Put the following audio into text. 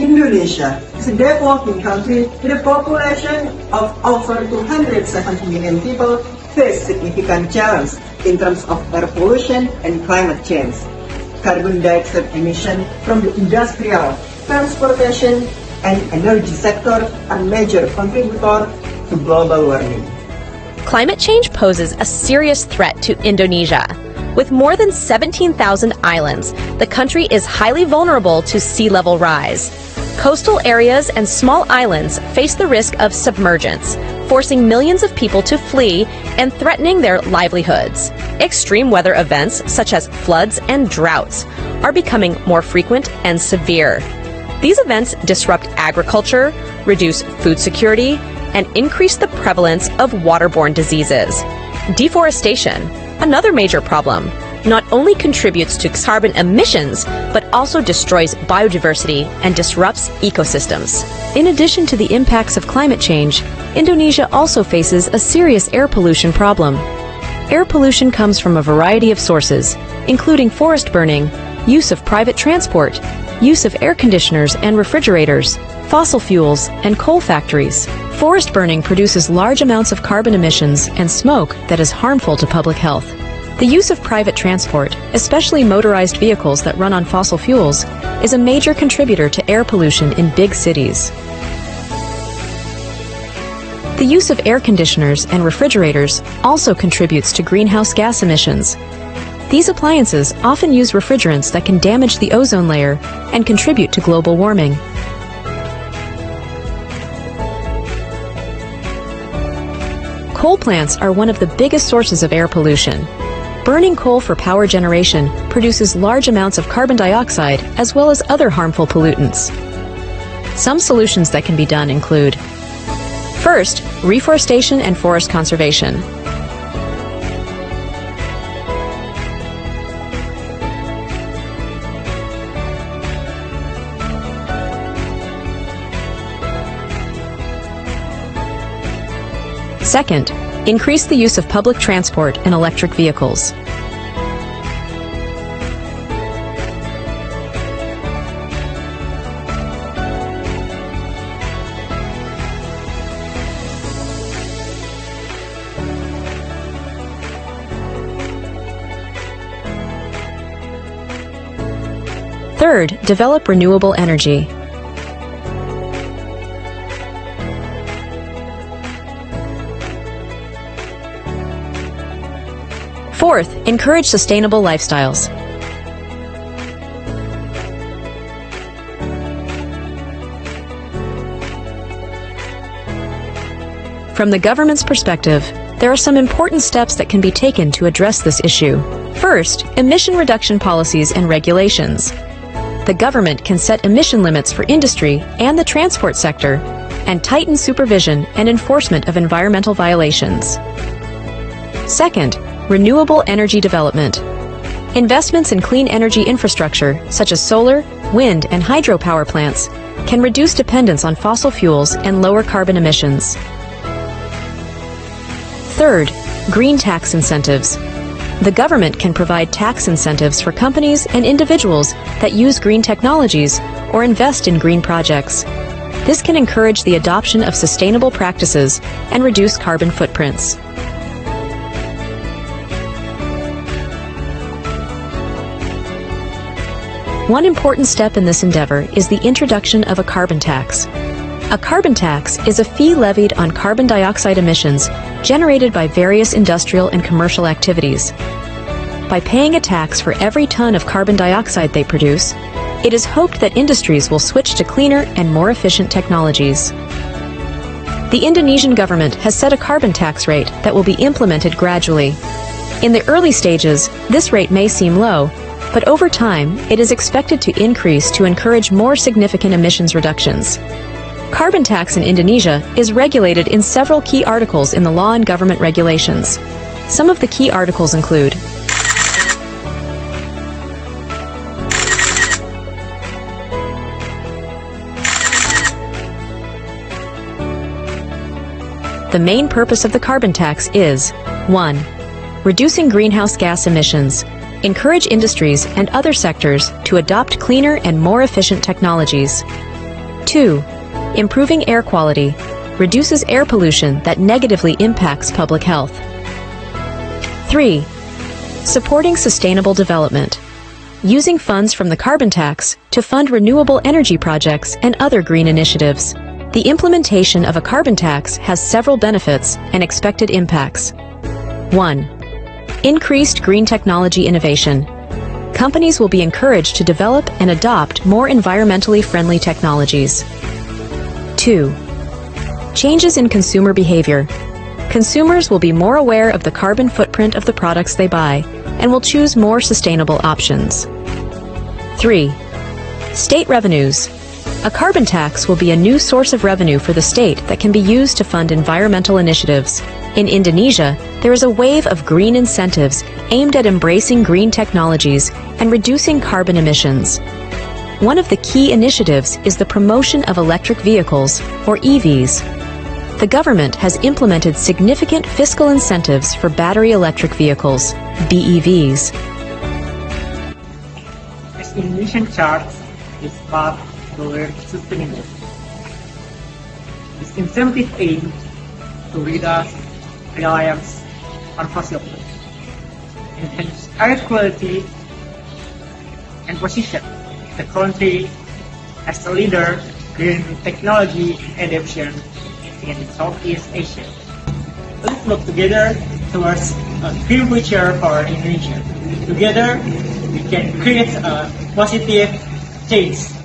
Indonesia is a developing country with a population of over 270 million people face significant challenge in terms of air pollution and climate change. Carbon dioxide emission from the industrial, transportation, and energy sector are major contributors to global warming. Climate change poses a serious threat to Indonesia. With more than 17,000 islands, the country is highly vulnerable to sea level rise. Coastal areas and small islands face the risk of submergence, forcing millions of people to flee and threatening their livelihoods. Extreme weather events, such as floods and droughts, are becoming more frequent and severe. These events disrupt agriculture, reduce food security, and increase the prevalence of waterborne diseases. Deforestation, another major problem, not only contributes to carbon emissions, but also destroys biodiversity and disrupts ecosystems. In addition to the impacts of climate change, Indonesia also faces a serious air pollution problem. Air pollution comes from a variety of sources, including forest burning, use of private transport, use of air conditioners and refrigerators, fossil fuels, and coal factories. Forest burning produces large amounts of carbon emissions and smoke that is harmful to public health. The use of private transport, especially motorized vehicles that run on fossil fuels, is a major contributor to air pollution in big cities. The use of air conditioners and refrigerators also contributes to greenhouse gas emissions. These appliances often use refrigerants that can damage the ozone layer and contribute to global warming. Coal plants are one of the biggest sources of air pollution. Burning coal for power generation produces large amounts of carbon dioxide as well as other harmful pollutants. Some solutions that can be done include: first, reforestation and forest conservation. Second, increase the use of public transport and electric vehicles. Third, develop renewable energy. Fourth, encourage sustainable lifestyles. From the government's perspective, there are some important steps that can be taken to address this issue. First, emission reduction policies and regulations. The government can set emission limits for industry and the transport sector and tighten supervision and enforcement of environmental violations. Second, renewable energy development. Investments in clean energy infrastructure, such as solar, wind, and hydropower plants, can reduce dependence on fossil fuels and lower carbon emissions. Third, green tax incentives. The government can provide tax incentives for companies and individuals that use green technologies or invest in green projects. This can encourage the adoption of sustainable practices and reduce carbon footprints. One important step in this endeavor is the introduction of a carbon tax. A carbon tax is a fee levied on carbon dioxide emissions generated by various industrial and commercial activities. By paying a tax for every ton of carbon dioxide they produce, it is hoped that industries will switch to cleaner and more efficient technologies. The Indonesian government has set a carbon tax rate that will be implemented gradually. In the early stages, this rate may seem low, but over time, it is expected to increase to encourage more significant emissions reductions. Carbon tax in Indonesia is regulated in several key articles in the law and government regulations. Some of the key articles include: the main purpose of the carbon tax is 1. Reducing greenhouse gas emissions. Encourage industries and other sectors to adopt cleaner and more efficient technologies. 2. Improving air quality reduces air pollution that negatively impacts public health. 3. Supporting sustainable development, using funds from the carbon tax to fund renewable energy projects and other green initiatives. The implementation of a carbon tax has several benefits and expected impacts. 1. Increased green technology innovation. Companies will be encouraged to develop and adopt more environmentally friendly technologies. 2. Changes in consumer behavior. Consumers will be more aware of the carbon footprint of the products they buy and will choose more sustainable options. 3. State revenues. A carbon tax will be a new source of revenue for the state that can be used to fund environmental initiatives. In Indonesia, there is a wave of green incentives aimed at embracing green technologies and reducing carbon emissions. One of the key initiatives is the promotion of electric vehicles, or EVs. The government has implemented significant fiscal incentives for battery electric vehicles, BEVs. As Indonesian charts is path toward sustainability. This incentive aims to reduce reliance on fossil fuels, enhance air quality, and position the country as a leader in technology adoption in Southeast Asia. Let's work together towards a green future for Indonesia. Together, we can create a positive change